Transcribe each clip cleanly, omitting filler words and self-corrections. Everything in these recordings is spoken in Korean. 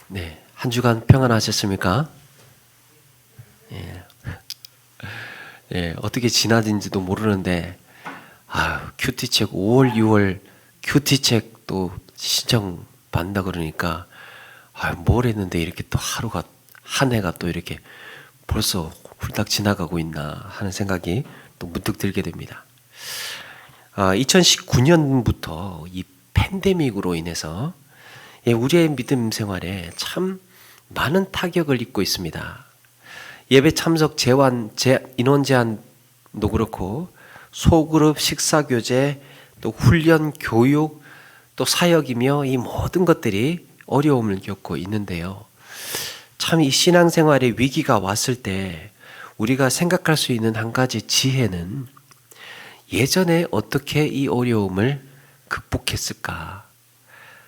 네, 한 주간 평안하셨습니까? 예. 예, 어떻게 지나든지도 모르는데, 큐티책 5월, 6월 큐티책 또 신청 받는다 그러니까, 뭘 했는데 이렇게 또 한 해가 또 이렇게 벌써 훌딱 지나가고 있나 하는 생각이 또 문득 들게 됩니다. 2019년부터 이 팬데믹으로 인해서 우리의 믿음 생활에 참 많은 타격을 입고 있습니다. 예배 참석 인원 제한도 그렇고 소그룹 식사교제 또 훈련 교육 또 사역이며 이 모든 것들이 어려움을 겪고 있는데요. 참 이 신앙생활의 위기가 왔을 때 우리가 생각할 수 있는 한 가지 지혜는 예전에 어떻게 이 어려움을 극복했을까?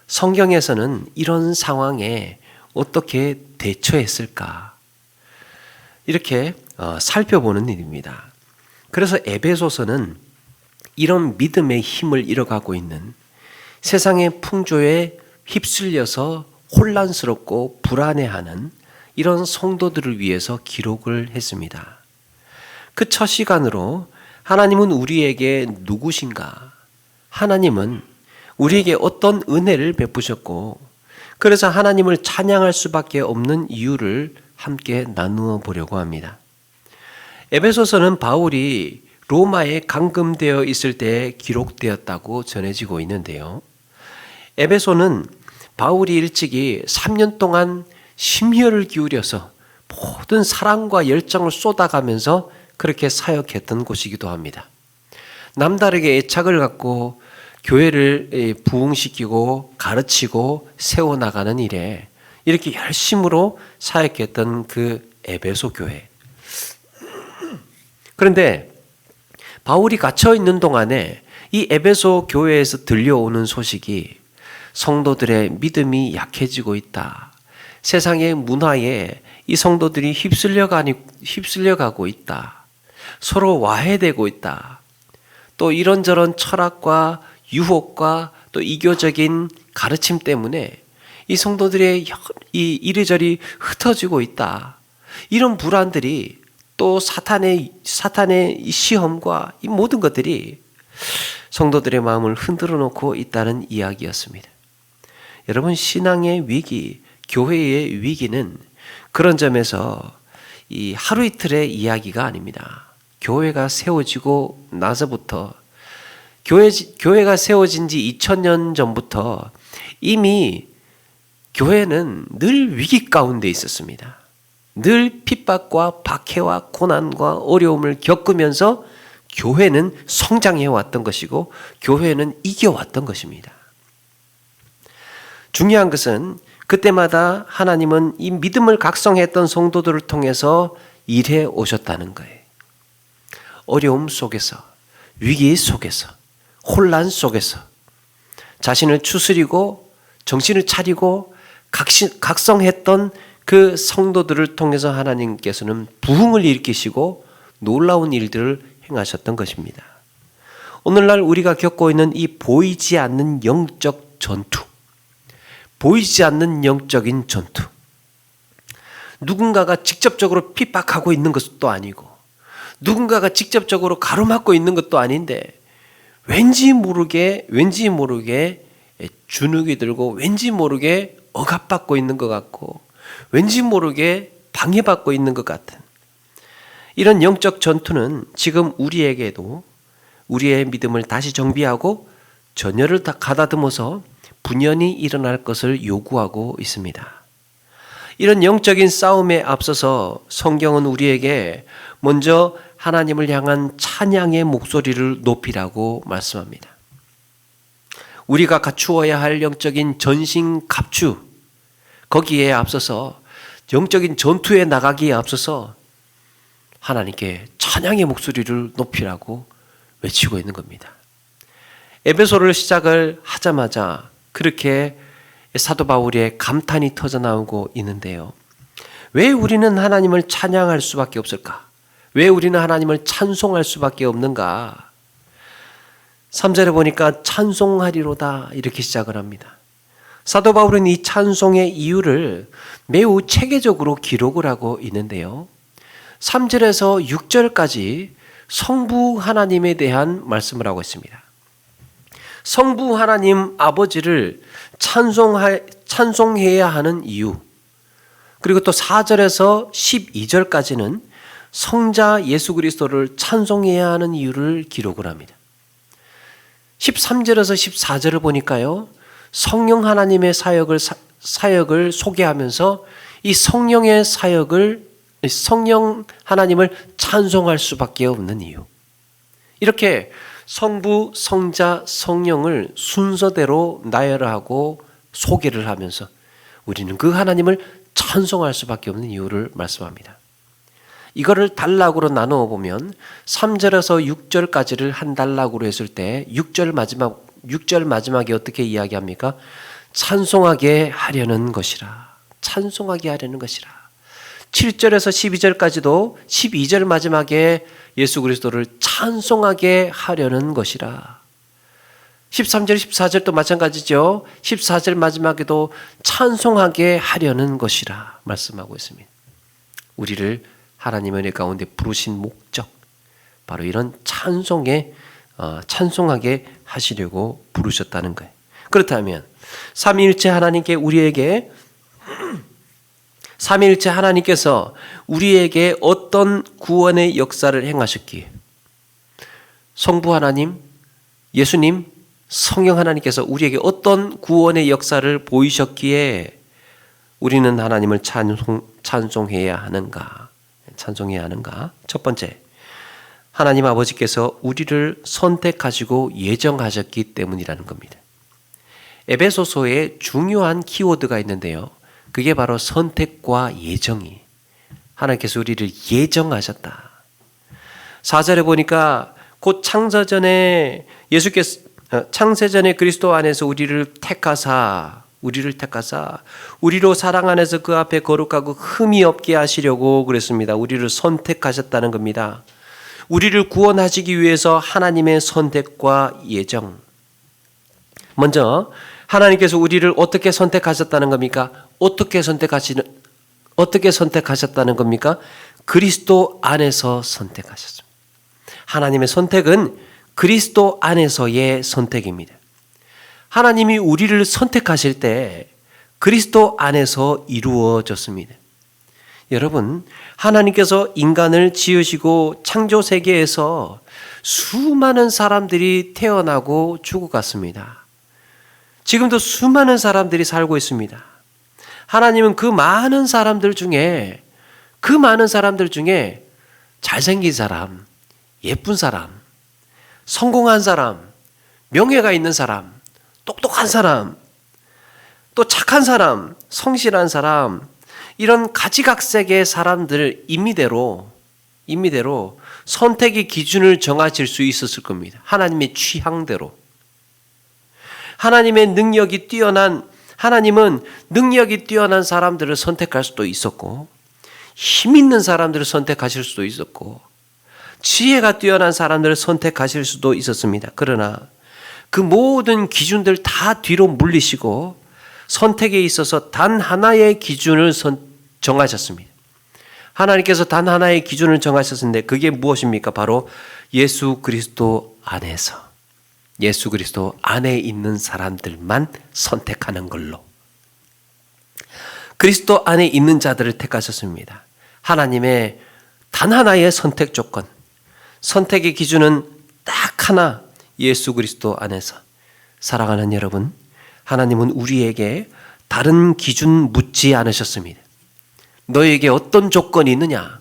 성경에서는 이런 상황에 어떻게 대처했을까? 이렇게 살펴보는 일입니다. 그래서 에베소서는 이런 믿음의 힘을 잃어가고 있는 세상의 풍조에 휩쓸려서 혼란스럽고 불안해하는 이런 성도들을 위해서 기록을 했습니다. 그 첫 시간으로 하나님은 우리에게 누구신가? 하나님은 우리에게 어떤 은혜를 베푸셨고 그래서 하나님을 찬양할 수밖에 없는 이유를 함께 나누어 보려고 합니다. 에베소서는 바울이 로마에 감금되어 있을 때 기록되었다고 전해지고 있는데요. 에베소는 바울이 일찍이 3년 동안 심혈을 기울여서 모든 사랑과 열정을 쏟아가면서 그렇게 사역했던 곳이기도 합니다. 남다르게 애착을 갖고 교회를 부흥시키고 가르치고 세워나가는 일에 이렇게 열심으로 사역했던 그 에베소 교회. 그런데 바울이 갇혀 있는 동안에 이 에베소 교회에서 들려오는 소식이 성도들의 믿음이 약해지고 있다. 세상의 문화에 이 성도들이 휩쓸려가고 있다. 서로 와해되고 있다. 또 이런저런 철학과 유혹과 또 이교적인 가르침 때문에 이 성도들의 이리저리 흩어지고 있다. 이런 불안들이 또 사탄의 시험과 이 모든 것들이 성도들의 마음을 흔들어 놓고 있다는 이야기였습니다. 여러분, 신앙의 위기, 교회의 위기는 그런 점에서 이 하루 이틀의 이야기가 아닙니다. 교회가 세워지고 나서부터 교회가 세워진 지 2000년 전부터 이미 교회는 늘 위기 가운데 있었습니다. 늘 핍박과 박해와 고난과 어려움을 겪으면서 교회는 성장해 왔던 것이고 교회는 이겨왔던 것입니다. 중요한 것은 그때마다 하나님은 이 믿음을 각성했던 성도들을 통해서 일해 오셨다는 거예요. 어려움 속에서, 위기 속에서, 혼란 속에서 자신을 추스리고 정신을 차리고 각성했던 그 성도들을 통해서 하나님께서는 부흥을 일으키시고 놀라운 일들을 행하셨던 것입니다. 오늘날 우리가 겪고 있는 이 보이지 않는 영적 전투, 보이지 않는 영적인 전투, 누군가가 직접적으로 핍박하고 있는 것도 아니고 누군가가 직접적으로 가로막고 있는 것도 아닌데 왠지 모르게 주눅이 들고 왠지 모르게 억압받고 있는 것 같고 왠지 모르게 방해받고 있는 것 같은 이런 영적 전투는 지금 우리에게도 우리의 믿음을 다시 정비하고 전열을 다 가다듬어서 분연히 일어날 것을 요구하고 있습니다. 이런 영적인 싸움에 앞서서 성경은 우리에게 먼저 하나님을 향한 찬양의 목소리를 높이라고 말씀합니다. 우리가 갖추어야 할 영적인 전신갑주, 거기에 앞서서 영적인 전투에 나가기에 앞서서 하나님께 찬양의 목소리를 높이라고 외치고 있는 겁니다. 에베소를 시작을 하자마자 그렇게 사도 바울의 감탄이 터져나오고 있는데요. 왜 우리는 하나님을 찬양할 수밖에 없을까? 왜 우리는 하나님을 찬송할 수밖에 없는가? 3절에 보니까 찬송하리로다 이렇게 시작을 합니다. 사도 바울은 이 찬송의 이유를 매우 체계적으로 기록을 하고 있는데요. 3절에서 6절까지 성부 하나님에 대한 말씀을 하고 있습니다. 성부 하나님 아버지를 찬송해야 하는 이유, 그리고 또 4절에서 12절까지는 성자 예수 그리스도를 찬송해야 하는 이유를 기록을 합니다. 13절에서 14절을 보니까요, 성령 하나님의 사역을 소개하면서 이 성령의 성령 하나님을 찬송할 수밖에 없는 이유. 이렇게 성부, 성자, 성령을 순서대로 나열하고 소개를 하면서 우리는 그 하나님을 찬송할 수밖에 없는 이유를 말씀합니다. 이거를 단락으로 나누어 보면 3절에서 6절까지를 한 단락으로 했을 때 6절 마지막에 어떻게 이야기합니까? 찬송하게 하려는 것이라. 찬송하게 하려는 것이라. 7절에서 12절까지도 12절 마지막에 예수 그리스도를 찬송하게 하려는 것이라. 13절, 14절도 마찬가지죠. 14절 마지막에도 찬송하게 하려는 것이라 말씀하고 있습니다. 우리를 하나님의 은혜 가운데 부르신 목적, 바로 이런 찬송하게 하시려고 부르셨다는 거예요. 그렇다면 삼위일체 하나님께서 우리에게 어떤 구원의 역사를 행하셨기에, 성부 하나님, 예수님, 성령 하나님께서 우리에게 어떤 구원의 역사를 보이셨기에 우리는 하나님을 찬송해야 하는가? 첫 번째, 하나님 아버지께서 우리를 선택하시고 예정하셨기 때문이라는 겁니다. 에베소서에 중요한 키워드가 있는데요. 그게 바로 선택과 예정이. 하나님께서 우리를 예정하셨다. 4절에 보니까 곧 창세전에 그리스도 안에서 우리를 택하사 우리로 사랑 안에서 그 앞에 거룩하고 흠이 없게 하시려고 그랬습니다. 우리를 선택하셨다는 겁니다. 우리를 구원하시기 위해서 하나님의 선택과 예정. 먼저 하나님께서 우리를 어떻게 선택하셨다는 겁니까? 어떻게 선택하셨다는 겁니까? 그리스도 안에서 선택하셨습니다. 하나님의 선택은 그리스도 안에서의 선택입니다. 하나님이 우리를 선택하실 때 그리스도 안에서 이루어졌습니다. 여러분, 하나님께서 인간을 지으시고 창조 세계에서 수많은 사람들이 태어나고 죽어갔습니다. 지금도 수많은 사람들이 살고 있습니다. 하나님은 그 많은 사람들 중에 잘생긴 사람, 예쁜 사람, 성공한 사람, 명예가 있는 사람, 똑똑한 사람, 또 착한 사람, 성실한 사람, 이런 가지각색의 사람들 임의대로 선택의 기준을 정하실 수 있었을 겁니다. 하나님의 취향대로. 하나님은 능력이 뛰어난 사람들을 선택할 수도 있었고, 힘 있는 사람들을 선택하실 수도 있었고, 지혜가 뛰어난 사람들을 선택하실 수도 있었습니다. 그러나 그 모든 기준들 다 뒤로 물리시고 선택에 있어서 단 하나의 기준을 정하셨습니다. 하나님께서 단 하나의 기준을 정하셨는데 그게 무엇입니까? 바로 예수 그리스도 안에 있는 사람들만 선택하는 걸로. 그리스도 안에 있는 자들을 택하셨습니다. 하나님의 단 하나의 선택 조건, 선택의 기준은 딱 하나, 예수 그리스도 안에서. 사랑하는 여러분, 하나님은 우리에게 다른 기준 묻지 않으셨습니다. 너에게 어떤 조건이 있느냐?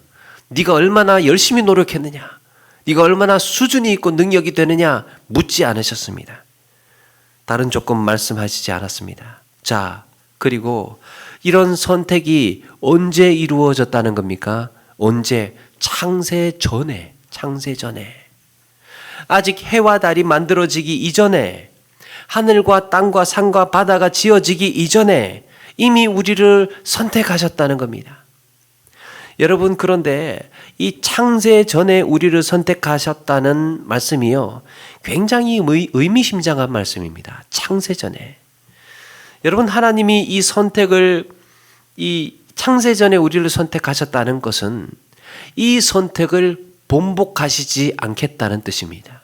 네가 얼마나 열심히 노력했느냐? 네가 얼마나 수준이 있고 능력이 되느냐? 묻지 않으셨습니다. 다른 조건 말씀하시지 않았습니다. 자, 그리고 이런 선택이 언제 이루어졌다는 겁니까? 언제? 창세 전에. 아직 해와 달이 만들어지기 이전에, 하늘과 땅과 산과 바다가 지어지기 이전에 이미 우리를 선택하셨다는 겁니다. 여러분, 그런데 이 창세 전에 우리를 선택하셨다는 말씀이요, 굉장히 의미심장한 말씀입니다. 창세 전에. 여러분, 하나님이 이 선택을, 이 창세전에 우리를 선택하셨다는 것은 이 선택을 번복하시지 않겠다는 뜻입니다.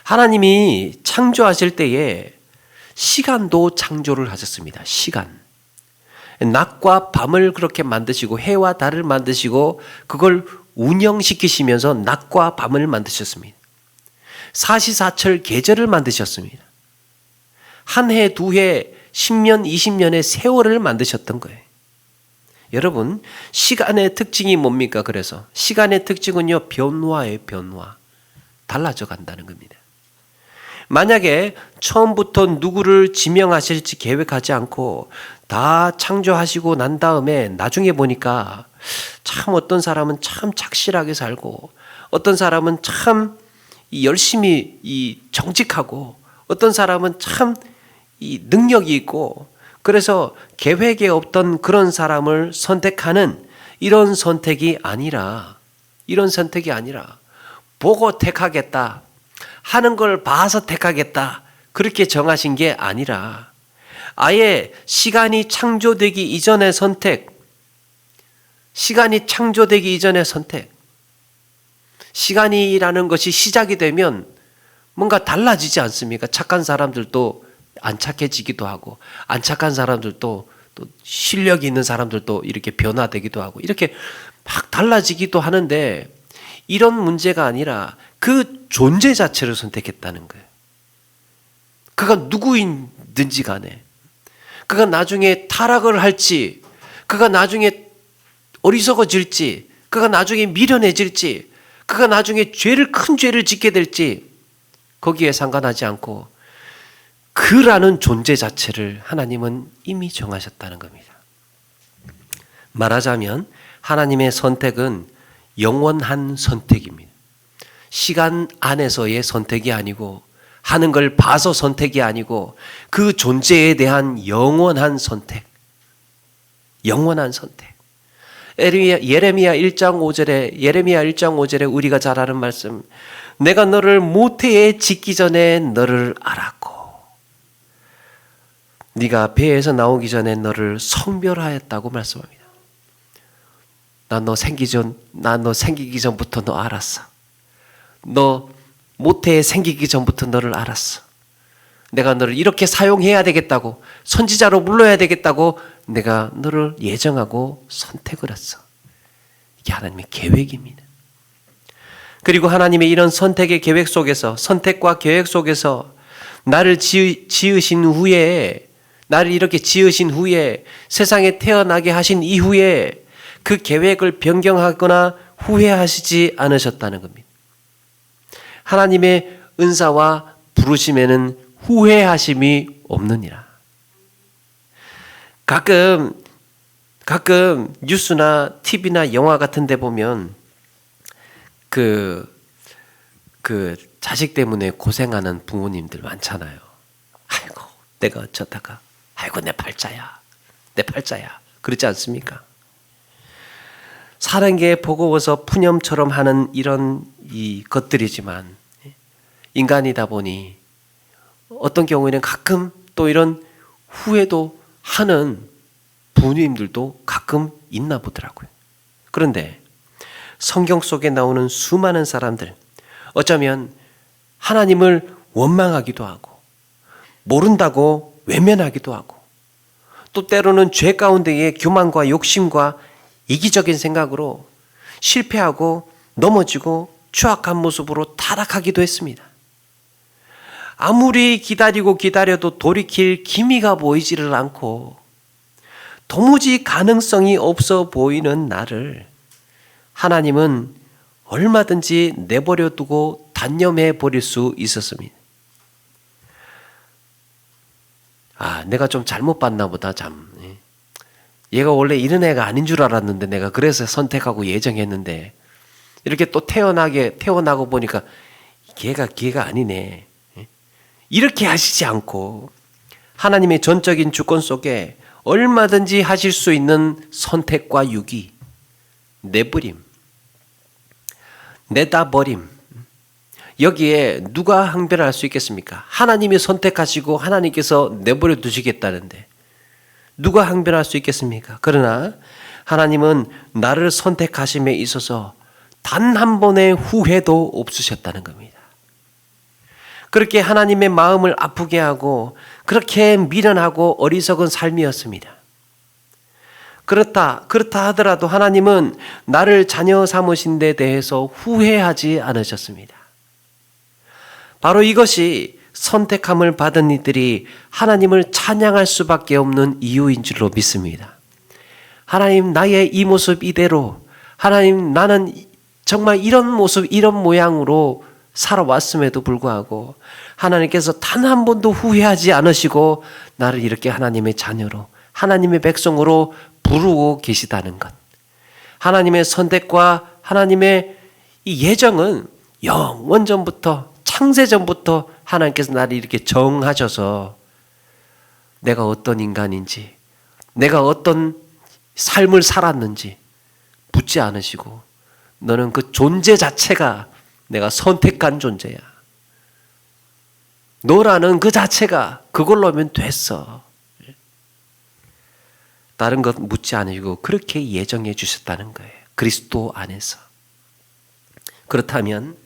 하나님이 창조하실 때에 시간도 창조를 하셨습니다. 시간. 낮과 밤을 그렇게 만드시고 해와 달을 만드시고 그걸 운영시키시면서 낮과 밤을 만드셨습니다. 사시사철 계절을 만드셨습니다. 한 해, 두 해, 10년, 20년의 세월을 만드셨던 거예요. 여러분, 시간의 특징이 뭡니까? 그래서 시간의 특징은요, 변화예요. 변화. 달라져 간다는 겁니다. 만약에 처음부터 누구를 지명하실지 계획하지 않고 다 창조하시고 난 다음에 나중에 보니까 참 어떤 사람은 참 착실하게 살고 어떤 사람은 참 열심히 정직하고 어떤 사람은 참 능력이 있고, 그래서 계획에 없던 그런 사람을 선택하는 이런 선택이 아니라 보고 택하겠다, 하는 걸 봐서 택하겠다, 그렇게 정하신 게 아니라 아예 시간이 창조되기 이전의 선택, 시간이라는 것이 시작이 되면 뭔가 달라지지 않습니까? 착한 사람들도 안 착해지기도 하고, 안 착한 사람들도 또 실력이 있는 사람들도 이렇게 변화되기도 하고, 이렇게 막 달라지기도 하는데, 이런 문제가 아니라 그 존재 자체를 선택했다는 거예요. 그가 누구인든지 간에, 그가 나중에 타락을 할지, 그가 나중에 어리석어질지, 그가 나중에 미련해질지, 그가 나중에 큰 죄를 짓게 될지 거기에 상관하지 않고 그라는 존재 자체를 하나님은 이미 정하셨다는 겁니다. 말하자면 하나님의 선택은 영원한 선택입니다. 시간 안에서의 선택이 아니고, 하는 걸 봐서 선택이 아니고, 그 존재에 대한 영원한 선택. 예레미야 1장 5절에 우리가 잘 아는 말씀, 내가 너를 모태에 짓기 전에 너를 알았고 네가 배에서 나오기 전에 너를 성별하였다고 말씀합니다. 나 너 생기기 전부터 너 알았어. 너 모태에 생기기 전부터 너를 알았어. 내가 너를 이렇게 사용해야 되겠다고, 선지자로 불러야 되겠다고 내가 너를 예정하고 선택을 했어. 이게 하나님의 계획입니다. 그리고 하나님의 이런 선택의 계획 속에서, 선택과 계획 속에서 나를 지으신 후에, 나를 이렇게 지으신 후에, 세상에 태어나게 하신 이후에 그 계획을 변경하거나 후회하시지 않으셨다는 겁니다. 하나님의 은사와 부르심에는 후회하심이 없느니라. 가끔 뉴스나 TV나 영화 같은 데 보면 그 자식 때문에 고생하는 부모님들 많잖아요. 아이고, 내가 어쩌다가, 아이고, 내 팔자야. 그렇지 않습니까? 사는 게 버거워서 푸념처럼 하는 이런 것들이지만, 인간이다 보니 어떤 경우에는 가끔 또 이런 후회도 하는 부모님들도 가끔 있나 보더라고요. 그런데 성경 속에 나오는 수많은 사람들, 어쩌면 하나님을 원망하기도 하고, 모른다고 외면하기도 하고, 또 때로는 죄 가운데에 교만과 욕심과 이기적인 생각으로 실패하고 넘어지고 추악한 모습으로 타락하기도 했습니다. 아무리 기다려도 돌이킬 기미가 보이지를 않고 도무지 가능성이 없어 보이는 나를 하나님은 얼마든지 내버려 두고 단념해 버릴 수 있었습니다. 내가 좀 잘못 봤나 보다, 참. 얘가 원래 이런 애가 아닌 줄 알았는데 내가 그래서 선택하고 예정했는데 이렇게 또 태어나고 보니까 걔가 아니네. 이렇게 하시지 않고 하나님의 전적인 주권 속에 얼마든지 하실 수 있는 선택과 유기, 내버림, 내다버림, 여기에 누가 항변할 수 있겠습니까? 하나님이 선택하시고 하나님께서 내버려 두시겠다는데 누가 항변할 수 있겠습니까? 그러나 하나님은 나를 선택하심에 있어서 단 한 번의 후회도 없으셨다는 겁니다. 그렇게 하나님의 마음을 아프게 하고 그렇게 미련하고 어리석은 삶이었습니다. 그렇다 하더라도 하나님은 나를 자녀 삼으신 데 대해서 후회하지 않으셨습니다. 바로 이것이 선택함을 받은 이들이 하나님을 찬양할 수밖에 없는 이유인 줄로 믿습니다. 하나님, 나의 이 모습 이대로, 하나님, 나는 정말 이런 모습, 이런 모양으로 살아왔음에도 불구하고 하나님께서 단 한 번도 후회하지 않으시고 나를 이렇게 하나님의 자녀로, 하나님의 백성으로 부르고 계시다는 것. 하나님의 선택과 하나님의 이 예정은 영원전부터, 창세전부터 하나님께서 나를 이렇게 정하셔서 내가 어떤 인간인지, 내가 어떤 삶을 살았는지 묻지 않으시고 너는 그 존재 자체가 내가 선택한 존재야. 너라는 그 자체가 그걸로면 됐어. 다른 것 묻지 않으시고 그렇게 예정해 주셨다는 거예요. 그리스도 안에서. 그렇다면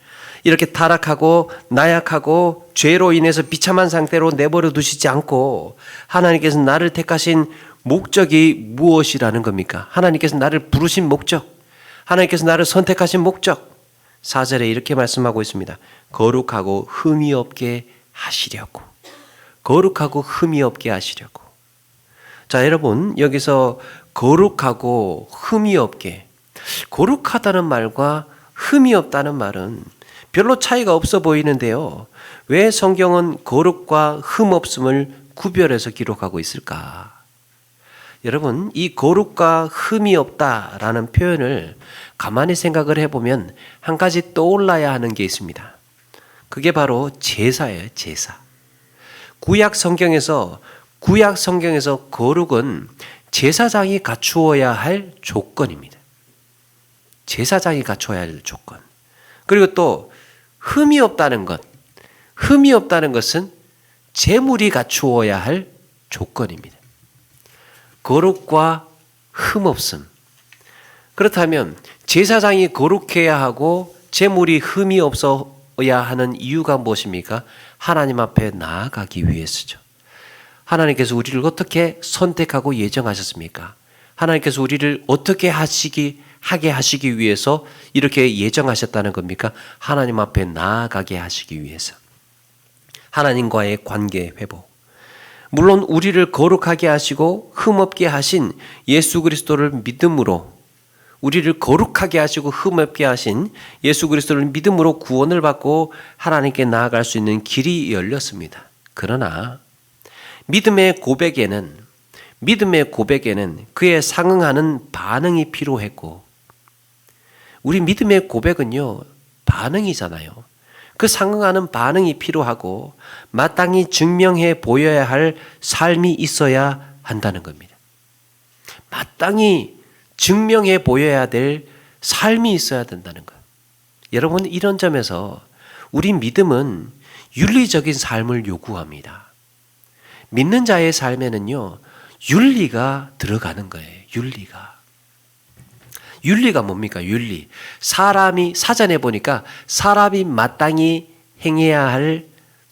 이렇게 타락하고 나약하고 죄로 인해서 비참한 상태로 내버려 두시지 않고 하나님께서 나를 택하신 목적이 무엇이라는 겁니까? 하나님께서 나를 부르신 목적, 하나님께서 나를 선택하신 목적, 4절에 이렇게 말씀하고 있습니다. 거룩하고 흠이 없게 하시려고. 거룩하고 흠이 없게 하시려고. 자, 여러분, 여기서 거룩하고 흠이 없게, 거룩하다는 말과 흠이 없다는 말은 별로 차이가 없어 보이는데요. 왜 성경은 거룩과 흠 없음을 구별해서 기록하고 있을까? 여러분, 이 거룩과 흠이 없다라는 표현을 가만히 생각을 해보면 한 가지 떠올라야 하는 게 있습니다. 그게 바로 제사예요, 제사. 구약 성경에서 거룩은 제사장이 갖추어야 할 조건입니다. 제사장이 갖춰야 할 조건. 그리고 또 흠이 없다는 것은 제물이 갖추어야 할 조건입니다. 거룩과 흠 없음. 그렇다면 제사장이 거룩해야 하고 제물이 흠이 없어야 하는 이유가 무엇입니까? 하나님 앞에 나아가기 위해서죠. 하나님께서 우리를 어떻게 선택하고 예정하셨습니까? 하나님께서 우리를 어떻게 하게 하시기 위해서 이렇게 예정하셨다는 겁니까? 하나님 앞에 나아가게 하시기 위해서. 하나님과의 관계 회복. 물론 우리를 거룩하게 하시고 흠없게 하신 예수 그리스도를 믿음으로, 우리를 거룩하게 하시고 흠없게 하신 예수 그리스도를 믿음으로 구원을 받고 하나님께 나아갈 수 있는 길이 열렸습니다. 그러나 믿음의 고백에는 그에 상응하는 반응이 필요했고, 우리 믿음의 고백은요, 반응이잖아요. 그 상응하는 반응이 필요하고 마땅히 증명해 보여야 할 삶이 있어야 한다는 겁니다. 마땅히 증명해 보여야 될 삶이 있어야 된다는 것. 여러분, 이런 점에서 우리 믿음은 윤리적인 삶을 요구합니다. 믿는 자의 삶에는요, 윤리가 들어가는 거예요. 윤리가 뭡니까? 윤리. 사전에 보니까 사람이 마땅히 행해야 할,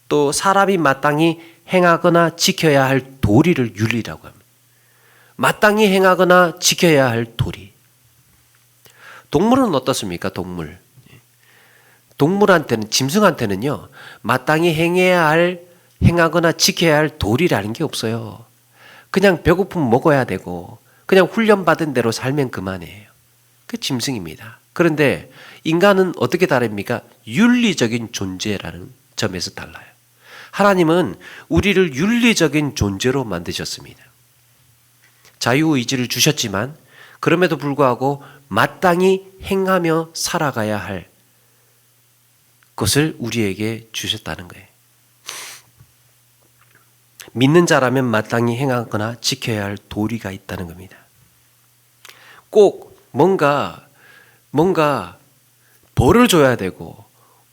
또 사람이 마땅히 행하거나 지켜야 할 도리를 윤리라고 합니다. 마땅히 행하거나 지켜야 할 도리. 동물은 어떻습니까? 동물한테는, 짐승한테는요, 마땅히 행하거나 지켜야 할 도리라는 게 없어요. 그냥 배고프면 먹어야 되고, 그냥 훈련받은 대로 살면 그만이에요. 그 짐승입니다. 그런데 인간은 어떻게 다릅니까? 윤리적인 존재라는 점에서 달라요. 하나님은 우리를 윤리적인 존재로 만드셨습니다. 자유의지를 주셨지만 그럼에도 불구하고 마땅히 행하며 살아가야 할 것을 우리에게 주셨다는 거예요. 믿는 자라면 마땅히 행하거나 지켜야 할 도리가 있다는 겁니다. 꼭 뭔가 벌을 줘야 되고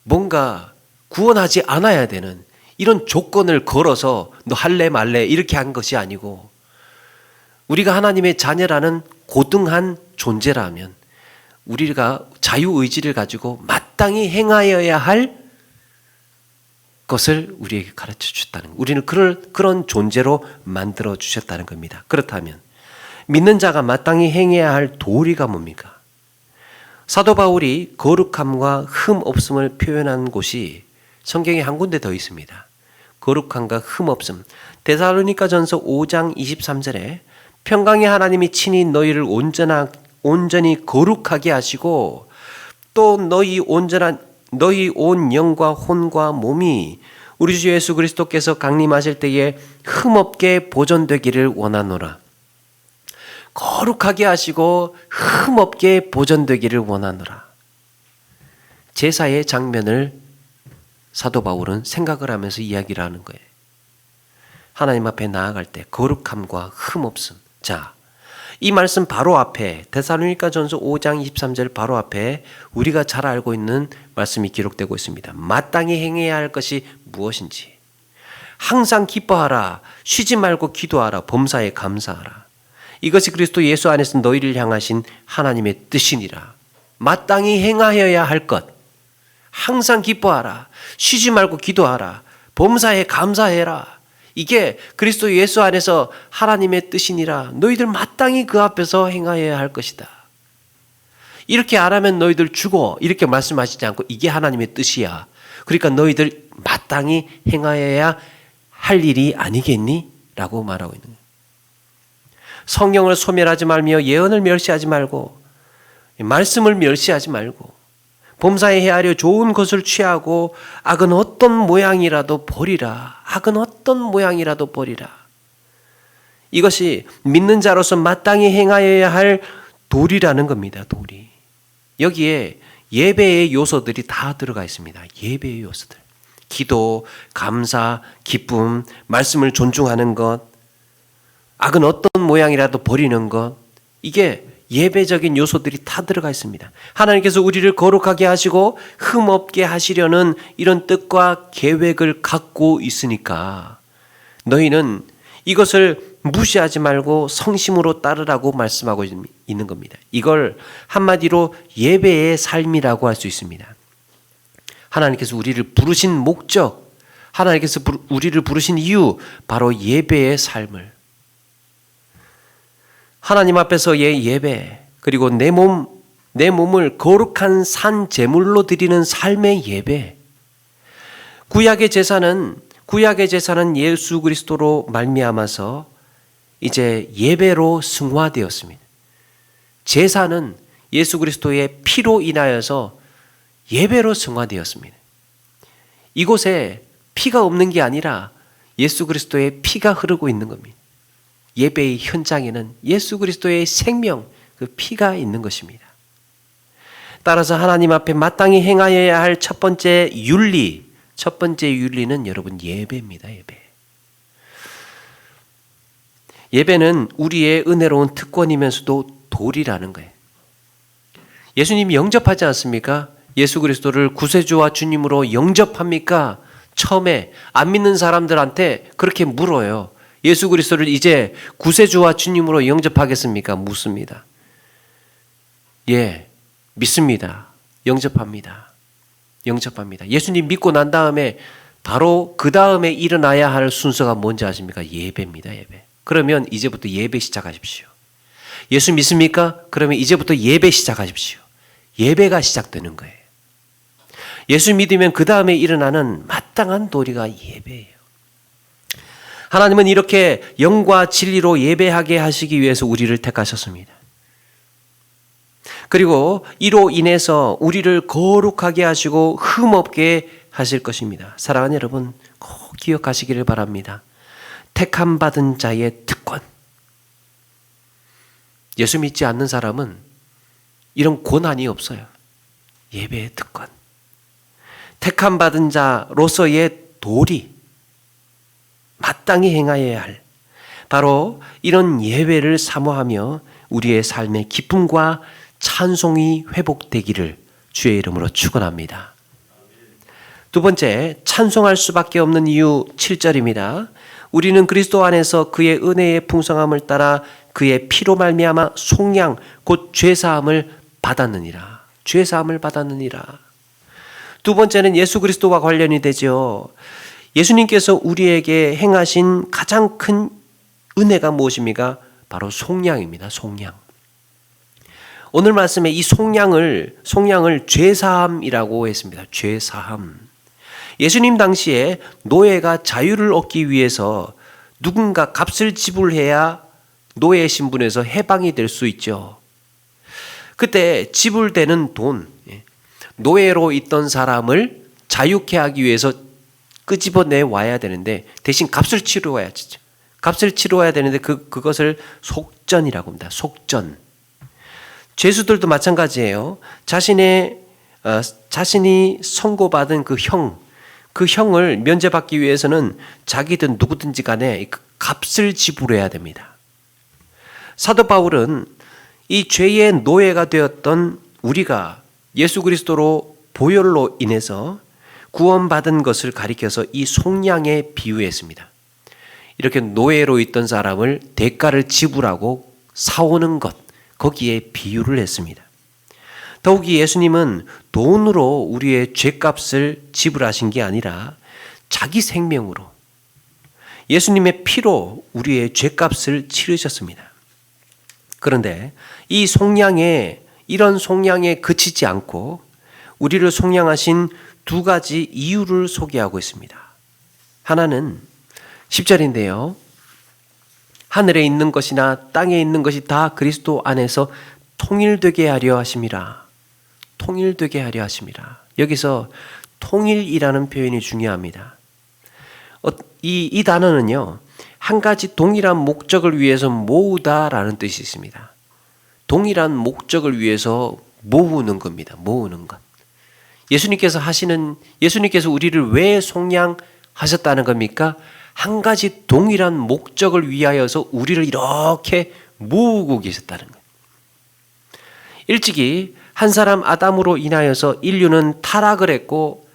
뭔가 구원하지 않아야 되는 이런 조건을 걸어서 너 할래 말래 이렇게 한 것이 아니고, 우리가 하나님의 자녀라는 고등한 존재라면 우리가 자유의지를 가지고 마땅히 행하여야 할 것을 우리에게 가르쳐 주셨다는 거예요. 우리는 그런 존재로 만들어 주셨다는 겁니다. 그렇다면 믿는 자가 마땅히 행해야 할 도리가 뭡니까? 사도 바울이 거룩함과 흠 없음을 표현한 곳이 성경에 한 군데 더 있습니다. 거룩함과 흠 없음. 데살로니가전서 5장 23절에 평강의 하나님이 친히 너희를 온전히 거룩하게 하시고 또 너희 온 영과 혼과 몸이 우리 주 예수 그리스도께서 강림하실 때에 흠없게 보존되기를 원하노라. 거룩하게 하시고 흠없게 보존되기를 원하노라. 제사의 장면을 사도 바울은 생각을 하면서 이야기를 하는 거예요. 하나님 앞에 나아갈 때 거룩함과 흠없음. 자, 이 말씀 바로 앞에 데살로니가전서 5장 23절 바로 앞에 우리가 잘 알고 있는 말씀이 기록되고 있습니다. 마땅히 행해야 할 것이 무엇인지. 항상 기뻐하라. 쉬지 말고 기도하라. 범사에 감사하라. 이것이 그리스도 예수 안에서 너희를 향하신 하나님의 뜻이니라. 마땅히 행하여야 할 것. 항상 기뻐하라. 쉬지 말고 기도하라. 범사에 감사해라. 이게 그리스도 예수 안에서 하나님의 뜻이니라. 너희들 마땅히 그 앞에서 행하여야 할 것이다. 이렇게 안 하면 너희들 죽어. 이렇게 말씀하시지 않고 이게 하나님의 뜻이야. 그러니까 너희들 마땅히 행하여야 할 일이 아니겠니? 라고 말하고 있는 거예요. 성령을 소멸하지 말며 예언을 멸시하지 말고 말씀을 멸시하지 말고 범사에 헤아려 좋은 것을 취하고 악은 어떤 모양이라도 버리라. 악은 어떤 모양이라도 버리라. 이것이 믿는 자로서 마땅히 행하여야 할 도리라는 겁니다. 도리. 여기에 예배의 요소들이 다 들어가 있습니다. 예배의 요소들. 기도, 감사, 기쁨, 말씀을 존중하는 것, 악은 어떤 모양이라도 버리는 것, 이게 예배적인 요소들이 다 들어가 있습니다. 하나님께서 우리를 거룩하게 하시고 흠없게 하시려는 이런 뜻과 계획을 갖고 있으니까 너희는 이것을 무시하지 말고 성심으로 따르라고 말씀하고 있는 겁니다. 이걸 한마디로 예배의 삶이라고 할 수 있습니다. 하나님께서 우리를 부르신 목적, 하나님께서 우리를 부르신 이유, 바로 예배의 삶을, 하나님 앞에서의 예배, 그리고 내 몸을 거룩한 산 제물로 드리는 삶의 예배. 구약의 제사는 예수 그리스도로 말미암아서 이제 예배로 승화되었습니다. 제사는 예수 그리스도의 피로 인하여서 예배로 승화되었습니다. 이곳에 피가 없는 게 아니라 예수 그리스도의 피가 흐르고 있는 겁니다. 예배의 현장에는 예수 그리스도의 생명, 그 피가 있는 것입니다. 따라서 하나님 앞에 마땅히 행하여야 할 첫 번째 윤리는 여러분 예배입니다. 예배는 우리의 은혜로운 특권이면서도 도리라는 거예요. 예수님이 영접하지 않습니까? 예수 그리스도를 구세주와 주님으로 영접합니까? 처음에 안 믿는 사람들한테 그렇게 물어요. 예수 그리스도를 이제 구세주와 주님으로 영접하겠습니까? 묻습니다. 예, 믿습니다. 영접합니다. 예수님 믿고 난 다음에 바로 그 다음에 일어나야 할 순서가 뭔지 아십니까? 예배입니다. 예배. 그러면 이제부터 예배 시작하십시오. 예수 믿습니까? 그러면 이제부터 예배 시작하십시오. 예배가 시작되는 거예요. 예수 믿으면 그 다음에 일어나는 마땅한 도리가 예배예요. 하나님은 이렇게 영과 진리로 예배하게 하시기 위해서 우리를 택하셨습니다. 그리고 이로 인해서 우리를 거룩하게 하시고 흠없게 하실 것입니다. 사랑하는 여러분, 꼭 기억하시기를 바랍니다. 택함 받은 자의 특권. 예수 믿지 않는 사람은 이런 고난이 없어요. 예배의 특권. 택함 받은 자로서의 도리. 마땅히 행하여야 할 바로 이런 예배를 사모하며 우리의 삶의 기쁨과 찬송이 회복되기를 주의 이름으로 축원합니다. 두 번째, 찬송할 수밖에 없는 이유 7절입니다. 우리는 그리스도 안에서 그의 은혜의 풍성함을 따라 그의 피로 말미암아 속량 곧 죄사함을 받았느니라. 죄사함을 받았느니라. 두 번째는 예수 그리스도와 관련이 되죠. 예수님께서 우리에게 행하신 가장 큰 은혜가 무엇입니까? 바로 속량입니다. 속량. 오늘 말씀에 이 속량을 죄사함이라고 했습니다. 죄사함. 예수님 당시에 노예가 자유를 얻기 위해서 누군가 값을 지불해야 노예 신분에서 해방이 될 수 있죠. 그때 지불되는 돈, 노예로 있던 사람을 자유케 하기 위해서 끄집어내 와야 되는데 대신 값을 치러야 되죠. 값을 치러야 되는데 그것을 속전이라고 합니다. 속전. 죄수들도 마찬가지예요. 자신이 선고받은 그 형을 면제받기 위해서는 자기든 누구든지 간에 그 값을 지불해야 됩니다. 사도 바울은 이 죄의 노예가 되었던 우리가 예수 그리스도로 보혈로 인해서 구원받은 것을 가리켜서 이 속량에 비유했습니다. 이렇게 노예로 있던 사람을 대가를 지불하고 사오는 것, 거기에 비유를 했습니다. 더욱이 예수님은 돈으로 우리의 죄값을 지불하신 게 아니라 자기 생명으로 예수님의 피로 우리의 죄값을 치르셨습니다. 그런데 이런 속량에 그치지 않고 우리를 속량하신 두 가지 이유를 소개하고 있습니다. 하나는 10절인데요. 하늘에 있는 것이나 땅에 있는 것이 다 그리스도 안에서 통일되게 하려 하심이라. 통일되게 하려 하심이라. 여기서 통일이라는 표현이 중요합니다. 이 단어는요, 한 가지 동일한 목적을 위해서 모으다라는 뜻이 있습니다. 동일한 목적을 위해서 모으는 겁니다. 모으는 것. 예수님께서 우리를 왜 속량하셨다는 겁니까? 한 가지 동일한 목적을 위하여서 우리를 이렇게 모으고 계셨다는 거예요. 일찍이 한 사람 아담으로 인하여서 인류는 타락을 했고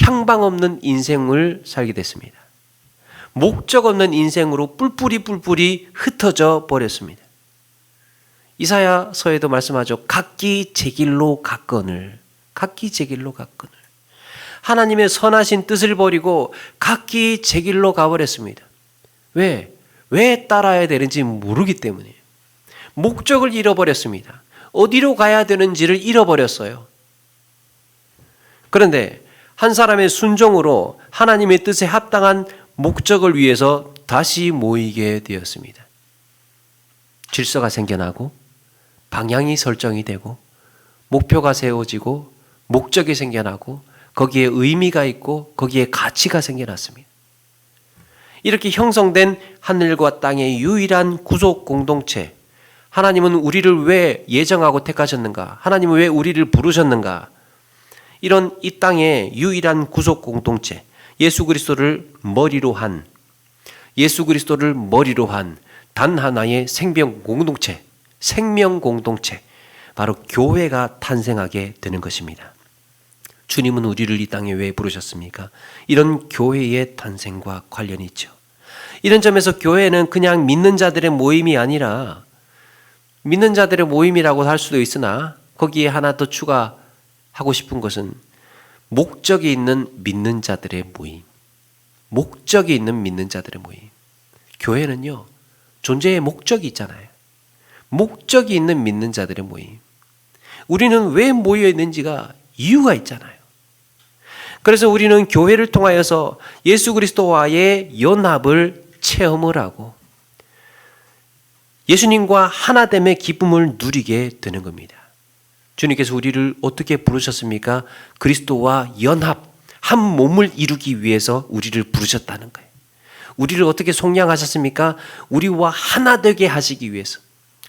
향방 없는 인생을 살게 됐습니다. 목적 없는 인생으로 뿔뿔이 흩어져 버렸습니다. 이사야서에도 말씀하죠. 각기 제 길로 갔거늘. 각기 제 길로 갔거늘. 하나님의 선하신 뜻을 버리고 각기 제 길로 가버렸습니다. 왜 따라야 되는지 모르기 때문이에요. 목적을 잃어버렸습니다. 어디로 가야 되는지를 잃어버렸어요. 그런데 한 사람의 순종으로 하나님의 뜻에 합당한 목적을 위해서 다시 모이게 되었습니다. 질서가 생겨나고 방향이 설정이 되고 목표가 세워지고 목적이 생겨나고 거기에 의미가 있고 거기에 가치가 생겨났습니다. 이렇게 형성된 하늘과 땅의 유일한 구속 공동체, 하나님은 우리를 왜 예정하고 택하셨는가? 하나님은 왜 우리를 부르셨는가? 이런 이 땅의 유일한 구속 공동체, 예수 그리스도를 머리로 한 단 하나의 생명 공동체, 바로 교회가 탄생하게 되는 것입니다. 주님은 우리를 이 땅에 왜 부르셨습니까? 이런 교회의 탄생과 관련이 있죠. 이런 점에서 교회는 그냥 믿는 자들의 모임이 아니라 믿는 자들의 모임이라고 할 수도 있으나 거기에 하나 더 추가하고 싶은 것은 목적이 있는 믿는 자들의 모임. 목적이 있는 믿는 자들의 모임. 교회는요, 존재의 목적이 있잖아요. 목적이 있는 믿는 자들의 모임. 우리는 왜 모여 있는지가 이유가 있잖아요. 그래서 우리는 교회를 통하여서 예수 그리스도와의 연합을 체험을 하고 예수님과 하나됨의 기쁨을 누리게 되는 겁니다. 주님께서 우리를 어떻게 부르셨습니까? 그리스도와 연합, 한 몸을 이루기 위해서 우리를 부르셨다는 거예요. 우리를 어떻게 속량하셨습니까? 우리와 하나 되게 하시기 위해서,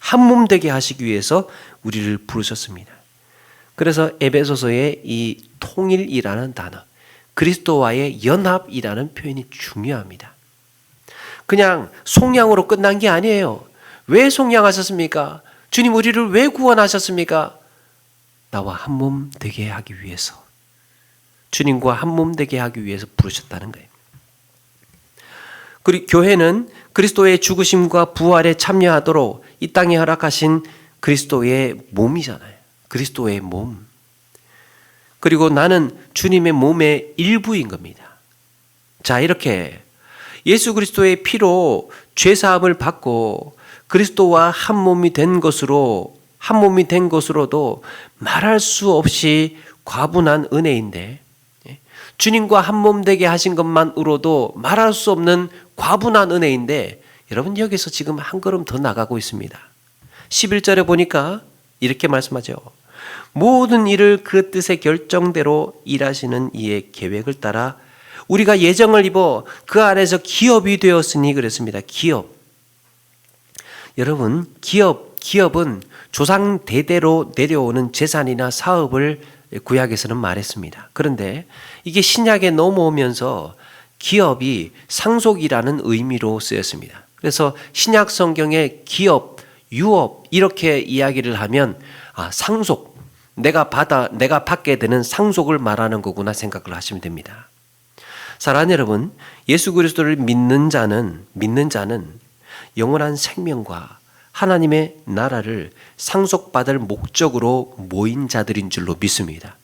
한 몸 되게 하시기 위해서 우리를 부르셨습니다. 그래서 에베소서의 이 통일이라는 단어, 그리스도와의 연합이라는 표현이 중요합니다. 그냥 속량으로 끝난 게 아니에요. 왜 속량하셨습니까? 주님 우리를 왜 구원하셨습니까? 나와 한 몸 되게 하기 위해서. 주님과 한 몸 되게 하기 위해서 부르셨다는 거예요. 그리고 교회는 그리스도의 죽으심과 부활에 참여하도록 이 땅에 허락하신 그리스도의 몸이잖아요. 그리스도의 몸. 그리고 나는 주님의 몸의 일부인 겁니다. 자, 이렇게 예수 그리스도의 피로 죄사함을 받고 그리스도와 한 몸이 된 것으로도 말할 수 없이 과분한 은혜인데, 주님과 한 몸 되게 하신 것만으로도 말할 수 없는 과분한 은혜인데, 여러분 여기서 지금 한 걸음 더 나가고 있습니다. 11절에 보니까 이렇게 말씀하죠. 모든 일을 그 뜻의 결정대로 일하시는 이의 계획을 따라 우리가 예정을 입어 그 안에서 기업이 되었으니 그랬습니다. 기업. 여러분, 기업은 조상 대대로 내려오는 재산이나 사업을 구약에서는 말했습니다. 그런데 이게 신약에 넘어오면서 기업이 상속이라는 의미로 쓰였습니다. 그래서 신약 성경에 기업, 유업 이렇게 이야기를 하면 상속, 내가 받게 되는 상속을 말하는 거구나 생각을 하시면 됩니다. 사랑하는 여러분, 예수 그리스도를 믿는 자는 영원한 생명과 하나님의 나라를 상속받을 목적으로 모인 자들인 줄로 믿습니다.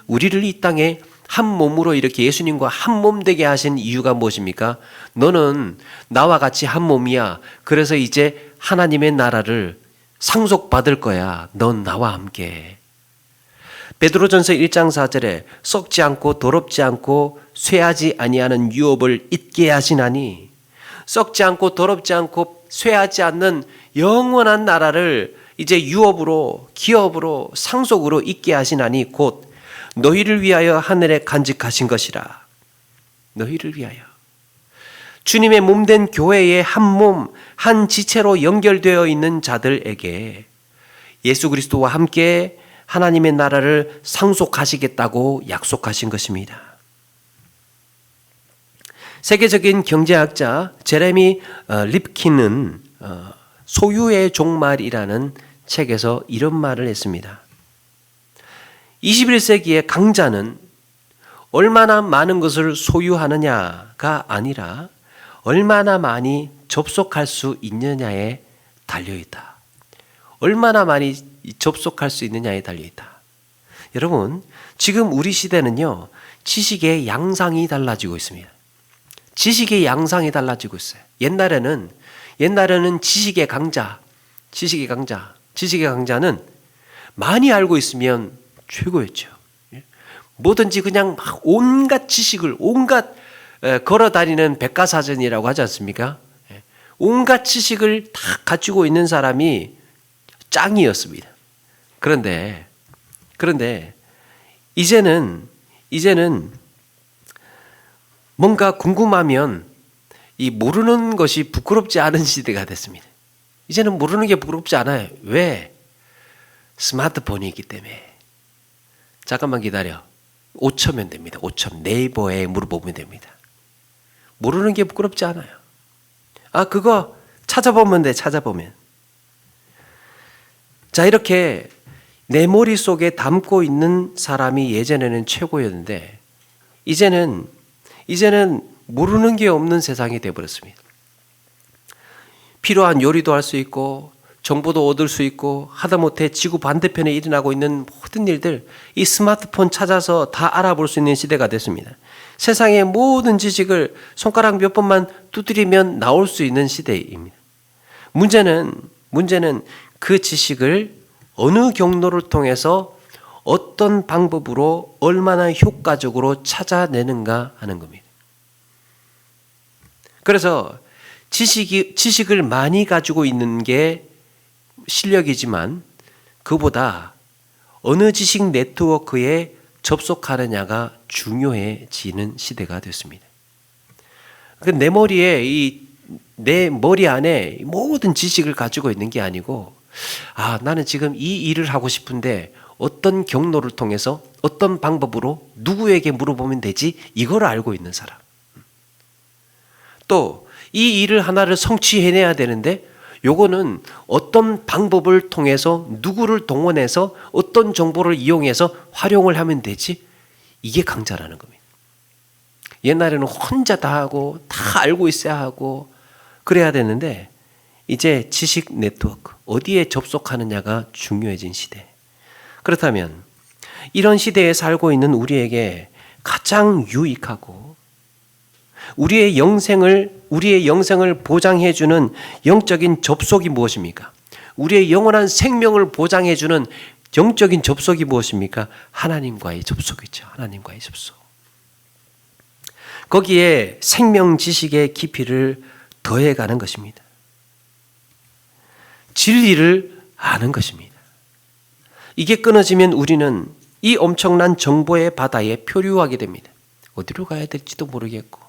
우리를 이 땅에 한 몸으로 이렇게 예수님과 한 몸 되게 하신 이유가 무엇입니까? 너는 나와 같이 한 몸이야. 그래서 이제 하나님의 나라를 상속받을 거야. 넌 나와 함께. 베드로전서 1장 4절에 썩지 않고 더럽지 않고 쇠하지 아니하는 유업을 잊게 하시나니, 썩지 않고 더럽지 않고 쇠하지 않는 영원한 나라를 이제 유업으로, 기업으로, 상속으로 잊게 하시나니 곧 너희를 위하여 하늘에 간직하신 것이라. 너희를 위하여. 주님의 몸된 교회의 한 몸, 한 지체로 연결되어 있는 자들에게 예수 그리스도와 함께 하나님의 나라를 상속하시겠다고 약속하신 것입니다. 세계적인 경제학자 제레미 립킨은 소유의 종말이라는 책에서 이런 말을 했습니다. 21세기의 강자는 얼마나 많은 것을 소유하느냐가 아니라 얼마나 많이 접속할 수 있느냐에 달려있다. 얼마나 많이 접속할 수 있느냐에 달려있다. 여러분, 지금 우리 시대는요, 지식의 양상이 달라지고 있습니다. 지식의 양상이 달라지고 있어요. 옛날에는 지식의 강자는 많이 알고 있으면 최고였죠. 뭐든지 그냥 막 온갖 지식을, 걸어다니는 백과사전이라고 하지 않습니까? 온갖 지식을 다 가지고 있는 사람이 짱이었습니다. 그런데 이제는 뭔가 궁금하면 이 모르는 것이 부끄럽지 않은 시대가 됐습니다. 이제는 모르는 게 부끄럽지 않아요. 왜? 스마트폰이 있기 때문에. 잠깐만 기다려. 5초면 됩니다. 5초. 네이버에 물어보면 됩니다. 모르는 게 부끄럽지 않아요. 그거 찾아보면 돼. 찾아보면. 자, 이렇게 내 머릿속에 담고 있는 사람이 예전에는 최고였는데 이제는 모르는 게 없는 세상이 되어버렸습니다. 필요한 요리도 할 수 있고 정보도 얻을 수 있고 하다못해 지구 반대편에 일어나고 있는 모든 일들 이 스마트폰 찾아서 다 알아볼 수 있는 시대가 됐습니다. 세상의 모든 지식을 손가락 몇 번만 두드리면 나올 수 있는 시대입니다. 문제는 그 지식을 어느 경로를 통해서 어떤 방법으로 얼마나 효과적으로 찾아내는가 하는 겁니다. 그래서 지식을 많이 가지고 있는 게 실력이지만 그보다 어느 지식 네트워크에 접속하느냐가 중요해지는 시대가 됐습니다. 내 머리 안에 모든 지식을 가지고 있는 게 아니고 나는 지금 이 일을 하고 싶은데 어떤 경로를 통해서 어떤 방법으로 누구에게 물어보면 되지? 이걸 알고 있는 사람. 또 이 일을 하나를 성취해내야 되는데 요거는 어떤 방법을 통해서 누구를 동원해서 어떤 정보를 이용해서 활용을 하면 되지? 이게 강자라는 겁니다. 옛날에는 혼자 다 하고 다 알고 있어야 하고 그래야 되는데 이제 지식 네트워크, 어디에 접속하느냐가 중요해진 시대. 그렇다면 이런 시대에 살고 있는 우리에게 가장 유익하고 우리의 영생을 보장해주는 영적인 접속이 무엇입니까? 우리의 영원한 생명을 보장해주는 영적인 접속이 무엇입니까? 하나님과의 접속이죠. 하나님과의 접속. 거기에 생명 지식의 깊이를 더해가는 것입니다. 진리를 아는 것입니다. 이게 끊어지면 우리는 이 엄청난 정보의 바다에 표류하게 됩니다. 어디로 가야 될지도 모르겠고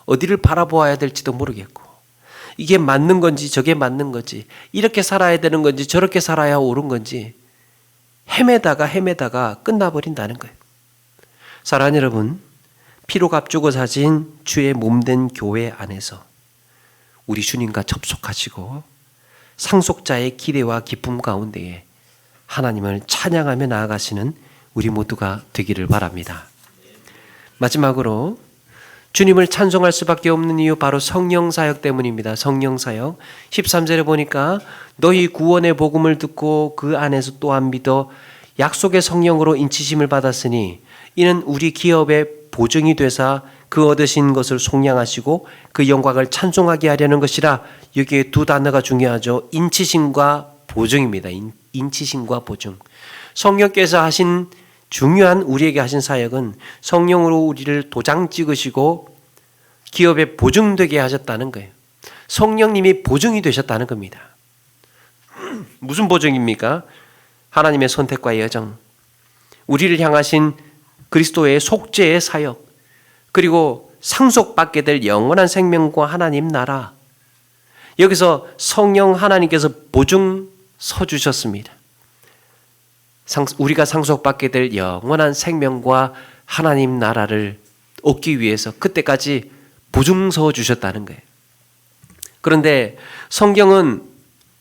어디를 바라보아야 될지도 모르겠고 이게 맞는 건지 저게 맞는 건지 이렇게 살아야 되는 건지 저렇게 살아야 옳은 건지 헤매다가 끝나버린다는 거예요. 사랑하는 여러분, 피로 값주고 사신 주의 몸된 교회 안에서 우리 주님과 접속하시고 상속자의 기대와 기쁨 가운데에 하나님을 찬양하며 나아가시는 우리 모두가 되기를 바랍니다. 마지막으로 주님을 찬송할 수밖에 없는 이유 바로 성령 사역 때문입니다. 성령 사역 13절에 보니까 너희 구원의 복음을 듣고 그 안에서 또한 믿어 약속의 성령으로 인치심을 받았으니 이는 우리 기업의 보증이 되사 그 얻으신 것을 속량하시고 그 영광을 찬송하게 하려는 것이라. 여기에 두 단어가 중요하죠. 인치심과 보증입니다. 인치심과 보증. 성령께서 하신 중요한 우리에게 하신 사역은 성령으로 우리를 도장 찍으시고 기업에 보증되게 하셨다는 거예요. 성령님이 보증이 되셨다는 겁니다. 무슨 보증입니까? 하나님의 선택과 여정, 우리를 향하신 그리스도의 속죄의 사역, 그리고 상속받게 될 영원한 생명과 하나님 나라. 여기서 성령 하나님께서 보증 서주셨습니다. 우리가 상속받게 될 영원한 생명과 하나님 나라를 얻기 위해서 그때까지 보증서 주셨다는 거예요. 그런데 성경은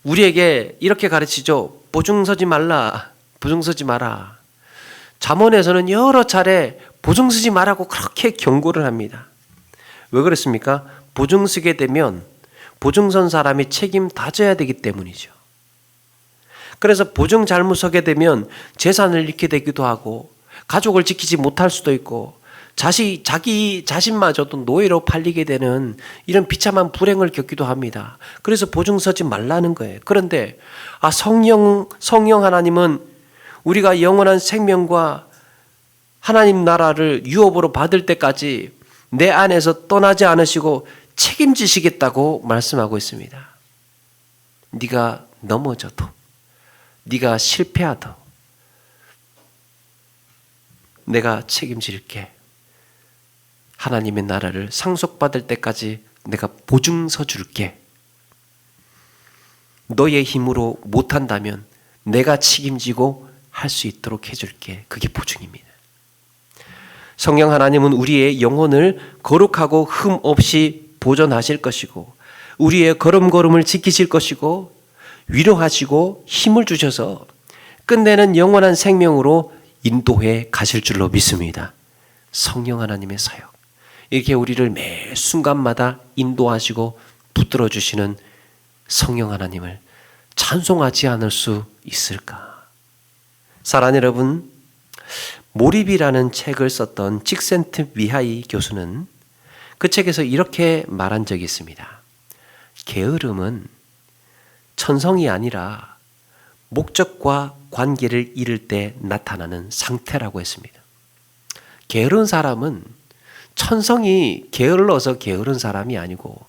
우리에게 이렇게 가르치죠. 보증서지 말라. 보증서지 마라. 잠언에서는 여러 차례 보증서지 말라고 그렇게 경고를 합니다. 왜 그렇습니까? 보증 쓰게 되면 보증선 사람이 책임 다 져야 되기 때문이죠. 그래서 보증 잘못 서게 되면 재산을 잃게 되기도 하고 가족을 지키지 못할 수도 있고 자기 자신마저도 노예로 팔리게 되는 이런 비참한 불행을 겪기도 합니다. 그래서 보증 서지 말라는 거예요. 그런데 성령 하나님은 우리가 영원한 생명과 하나님 나라를 유업으로 받을 때까지 내 안에서 떠나지 않으시고 책임지시겠다고 말씀하고 있습니다. 네가 넘어져도 네가 실패하도 내가 책임질게. 하나님의 나라를 상속받을 때까지 내가 보증서 줄게. 너의 힘으로 못한다면 내가 책임지고 할 수 있도록 해줄게. 그게 보증입니다. 성령 하나님은 우리의 영혼을 거룩하고 흠 없이 보존하실 것이고 우리의 걸음걸음을 지키실 것이고 위로하시고 힘을 주셔서 끝내는 영원한 생명으로 인도해 가실 줄로 믿습니다. 성령 하나님의 사역. 이렇게 우리를 매 순간마다 인도하시고 붙들어 주시는 성령 하나님을 찬송하지 않을 수 있을까? 사랑하는 여러분, 몰입이라는 책을 썼던 직센트 미하이 교수는 그 책에서 이렇게 말한 적이 있습니다. 게으름은 천성이 아니라 목적과 관계를 잃을 때 나타나는 상태라고 했습니다. 게으른 사람은 천성이 게을러서 게으른 사람이 아니고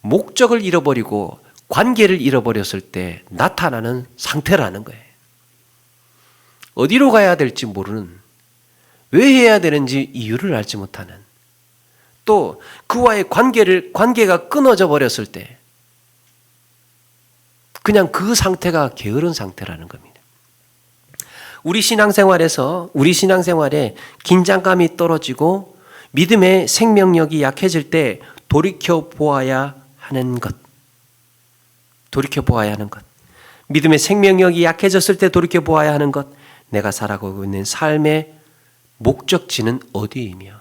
목적을 잃어버리고 관계를 잃어버렸을 때 나타나는 상태라는 거예요. 어디로 가야 될지 모르는, 왜 해야 되는지 이유를 알지 못하는, 또 그와의 관계가 끊어져 버렸을 때 그냥 그 상태가 게으른 상태라는 겁니다. 우리 신앙생활에 긴장감이 떨어지고 믿음의 생명력이 약해질 때 돌이켜 보아야 하는 것. 믿음의 생명력이 약해졌을 때 돌이켜 보아야 하는 것. 내가 살아가고 있는 삶의 목적지는 어디이며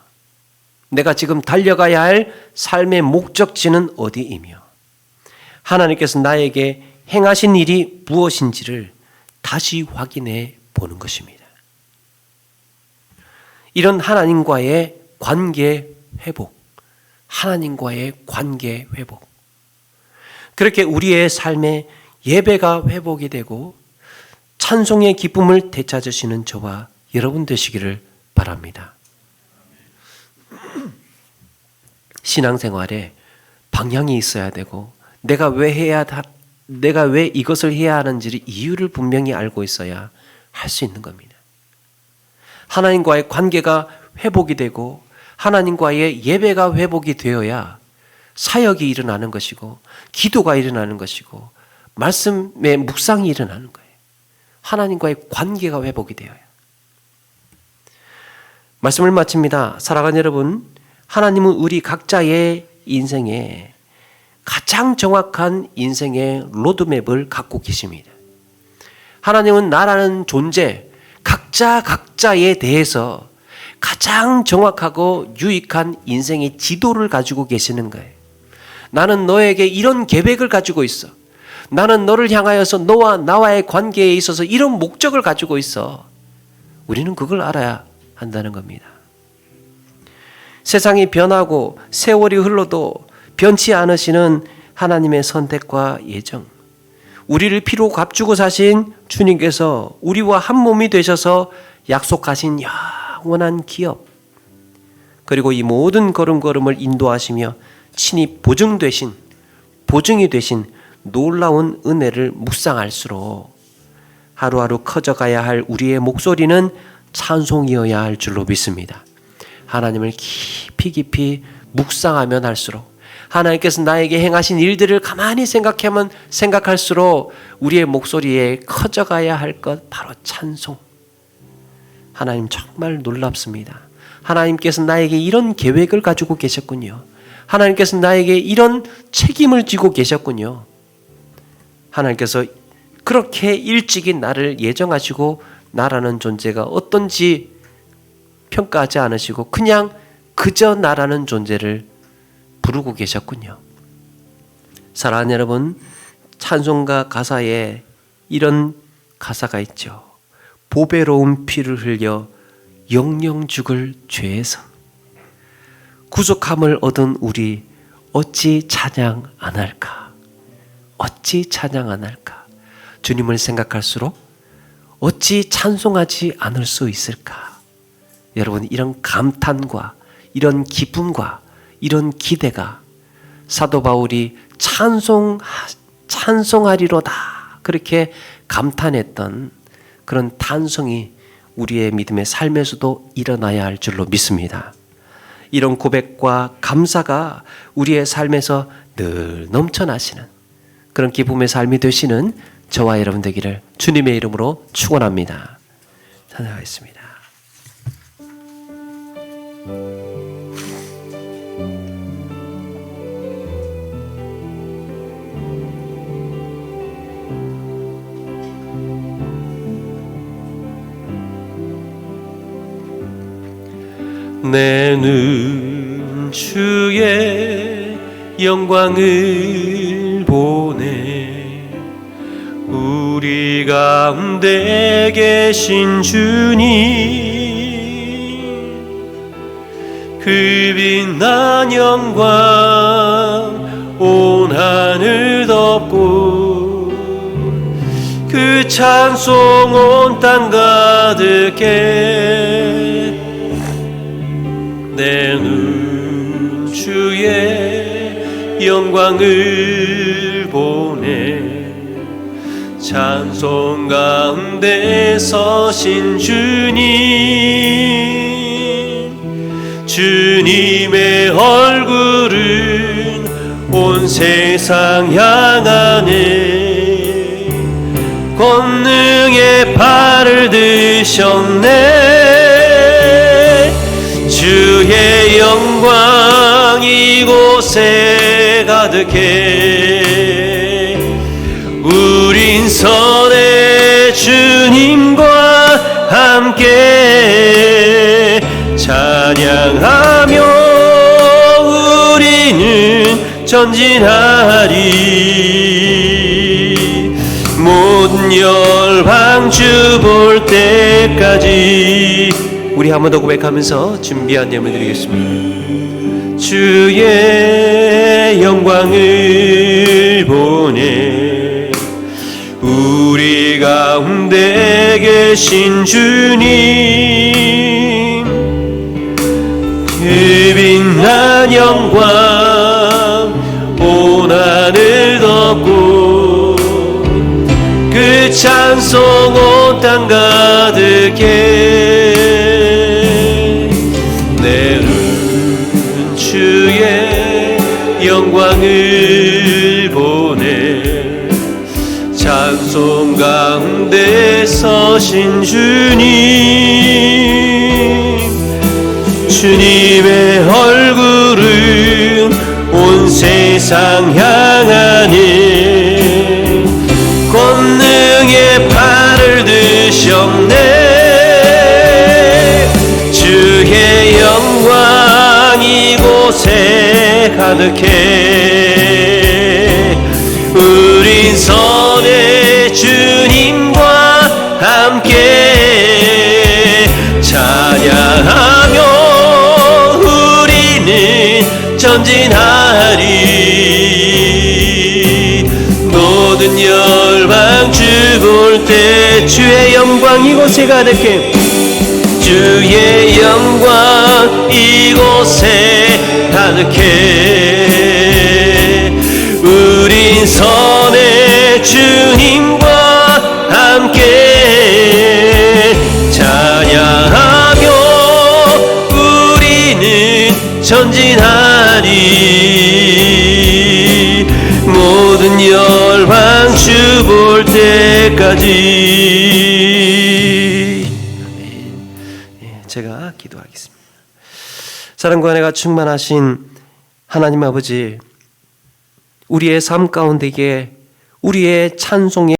내가 지금 달려가야 할 삶의 목적지는 어디이며 하나님께서 나에게 행하신 일이 무엇인지를 다시 확인해 보는 것입니다. 이런 하나님과의 관계 회복, 하나님과의 관계 회복. 그렇게 우리의 삶의 예배가 회복이 되고 찬송의 기쁨을 되찾으시는 저와 여러분 되시기를 바랍니다. 신앙생활에 방향이 있어야 되고 내가 왜 이것을 해야 하는지를 이유를 분명히 알고 있어야 할 수 있는 겁니다. 하나님과의 관계가 회복이 되고 하나님과의 예배가 회복이 되어야 사역이 일어나는 것이고 기도가 일어나는 것이고 말씀의 묵상이 일어나는 거예요. 하나님과의 관계가 회복이 되어야. 말씀을 마칩니다. 사랑하는 여러분, 하나님은 우리 각자의 인생에 가장 정확한 인생의 로드맵을 갖고 계십니다. 하나님은 나라는 존재, 각자에 대해서 가장 정확하고 유익한 인생의 지도를 가지고 계시는 거예요. 나는 너에게 이런 계획을 가지고 있어. 나는 너를 향하여서 너와 나와의 관계에 있어서 이런 목적을 가지고 있어. 우리는 그걸 알아야 한다는 겁니다. 세상이 변하고 세월이 흘러도 변치 않으시는 하나님의 선택과 예정, 우리를 피로 값주고 사신 주님께서 우리와 한 몸이 되셔서 약속하신 영원한 기업, 그리고 이 모든 걸음걸음을 인도하시며 친히 보증이 되신 놀라운 은혜를 묵상할수록 하루하루 커져가야 할 우리의 목소리는 찬송이어야 할 줄로 믿습니다. 하나님을 깊이 묵상하면 할수록, 하나님께서 나에게 행하신 일들을 가만히 생각할수록 우리의 목소리에 커져가야 할 것 바로 찬송. 하나님 정말 놀랍습니다. 하나님께서 나에게 이런 계획을 가지고 계셨군요. 하나님께서 나에게 이런 책임을 지고 계셨군요. 하나님께서 그렇게 일찍이 나를 예정하시고 나라는 존재가 어떤지 평가하지 않으시고 그냥 그저 나라는 존재를 부르고 계셨군요. 사랑하는 여러분, 찬송가 가사에 이런 가사가 있죠. 보배로운 피를 흘려 영영 죽을 죄에서 구속함을 얻은 우리 어찌 찬양 안 할까? 어찌 찬양 안 할까? 주님을 생각할수록 어찌 찬송하지 않을 수 있을까? 여러분, 이런 감탄과 이런 기쁨과 이런 기대가 사도 바울이 찬송하리로다 그렇게 감탄했던 그런 탄성이 우리의 믿음의 삶에서도 일어나야 할 줄로 믿습니다. 이런 고백과 감사가 우리의 삶에서 늘 넘쳐나시는 그런 기쁨의 삶이 되시는 저와 여러분 되기를 주님의 이름으로 축원합니다. 찬양하겠습니다. 내 눈 주의 영광을 보네. 우리 가운데 계신 주님, 그 빛난 영광 온 하늘 덮고 그 찬송 온 땅 가득해. 내 눈 주의 영광을 보네. 찬송 가운데 서신 주님, 주님의 얼굴은 온 세상 향하네. 권능의 팔을 드셨네. 주의 영광 이곳에 가득해. 우린 선의 주님과 함께 찬양하며 우리는 전진하리. 모든 열방 주 볼 때까지. 우리 한 번 더 고백하면서 준비한 예물 드리겠습니다. 주의 영광을 보내 우리 가운데 계신 주님, 그 빛난 영광 온 하늘 덮고 그 찬송 온 땅 가득해. 내는 주의 영광을 보내 찬송 가운데 서신 주님, 주님의 얼굴은 온 세상 향하네. 권능의 팔을 드셨네. 주의 영광 이곳에 가득해. 우린 선의 주님과 함께 찬양하며 우리는 전진하리. 모든 열방 주 볼 때 주의 영광 이곳에 가득해. 주의 영광 이곳에 가득해. 우린 선의 주님과 함께 찬양하며 우리는 전진하리. 모든 열방 주 볼 때까지. 제가 기도하겠습니다. 사랑과 은혜가 충만하신 하나님 아버지, 우리의 삶 가운데에 우리의 찬송의